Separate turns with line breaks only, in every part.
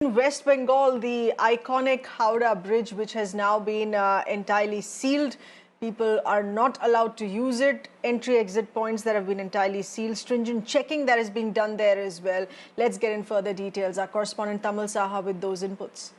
In West Bengal, the iconic Howrah Bridge, which has now been entirely sealed. People are not allowed to use it. Entry-exit points that have been entirely sealed. Stringent checking that is being done there as well. Let's get in further details. Our correspondent Tamal Shah with those inputs.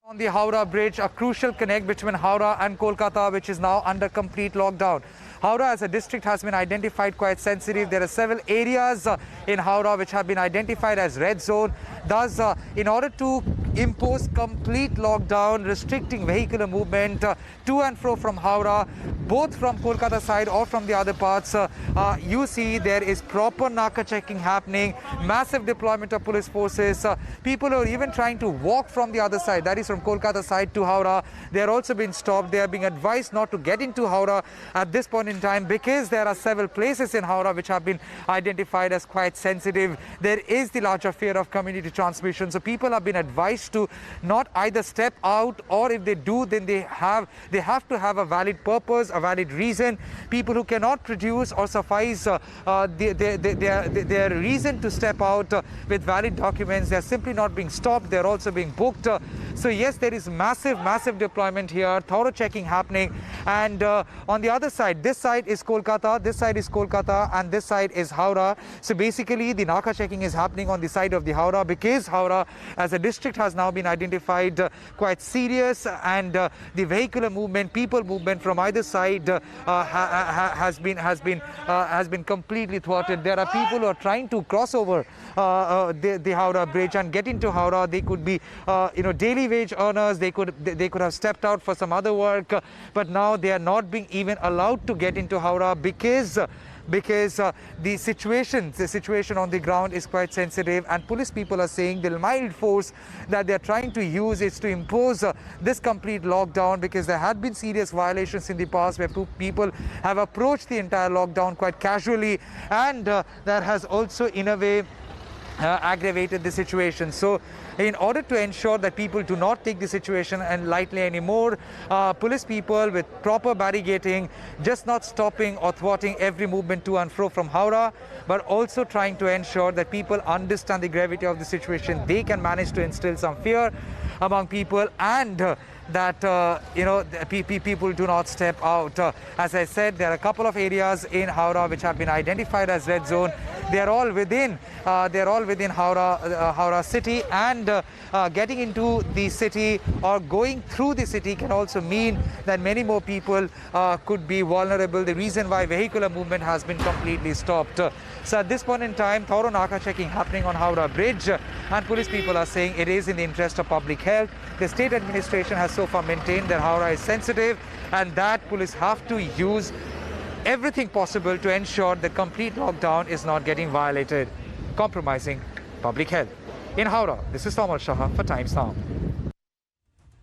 On the Howrah Bridge, a crucial connect between Howrah and Kolkata, which is now under complete lockdown. Howrah as a district has been identified quite sensitive. There are several areas in Howrah which have been identified as red zone. Thus, in order to impose complete lockdown, restricting vehicular movement to and fro from Howrah, both from Kolkata side or from the other parts, you see there is proper narco checking happening, massive deployment of police forces. People are even trying to walk from the other side, that is from Kolkata side to Howrah. They are also being stopped. They are being advised not to get into Howrah at this point in time because there are several places in Howrah which have been identified as quite sensitive. There is the larger fear of community transmission. So people have been advised to not either step out, or if they do, then they have to have a valid purpose, a valid reason. People who cannot produce or suffice their reason to step out with valid documents, they are simply not being stopped. They are also being booked. So yes, there is massive deployment here, thorough checking happening. And on the other side, this side is Kolkata, this side is Kolkata, and this side is Howrah. So basically the narco checking is happening on the side of the Howrah because Howrah as a district has now been identified quite serious, and the vehicular movement, people movement from either side has been completely thwarted. There are people who are trying to cross over the Howrah Bridge and get into Howrah. They could be daily wage earners. They could have stepped out for some other work, but now they are not being even allowed to get into Howrah because the situation on the ground is quite sensitive, and police people are saying the mild force that they are trying to use is to impose this complete lockdown, because there had been serious violations in the past where people have approached the entire lockdown quite casually, and that has also in a way aggravated the situation. So in order to ensure that people do not take the situation and lightly anymore, police people with proper barricading, just not stopping or thwarting every movement to and fro from Howrah, but also trying to ensure that people understand the gravity of the situation. They can manage to instill some fear among people, and that people do not step out. As I said, there are a couple of areas in Howrah which have been identified as red zone. They are all within Howrah city, and getting into the city or going through the city can also mean that many more people could be vulnerable. The reason why vehicular movement has been completely stopped. So at this point in time, thorough narco checking happening on Howrah Bridge, and police people are saying it is in the interest of public health. The state administration has so far maintained that Howrah is sensitive, and that police have to use everything possible to ensure the complete lockdown is not getting violated, compromising public health. In Howrah, this is Tamal Shah for Times Now.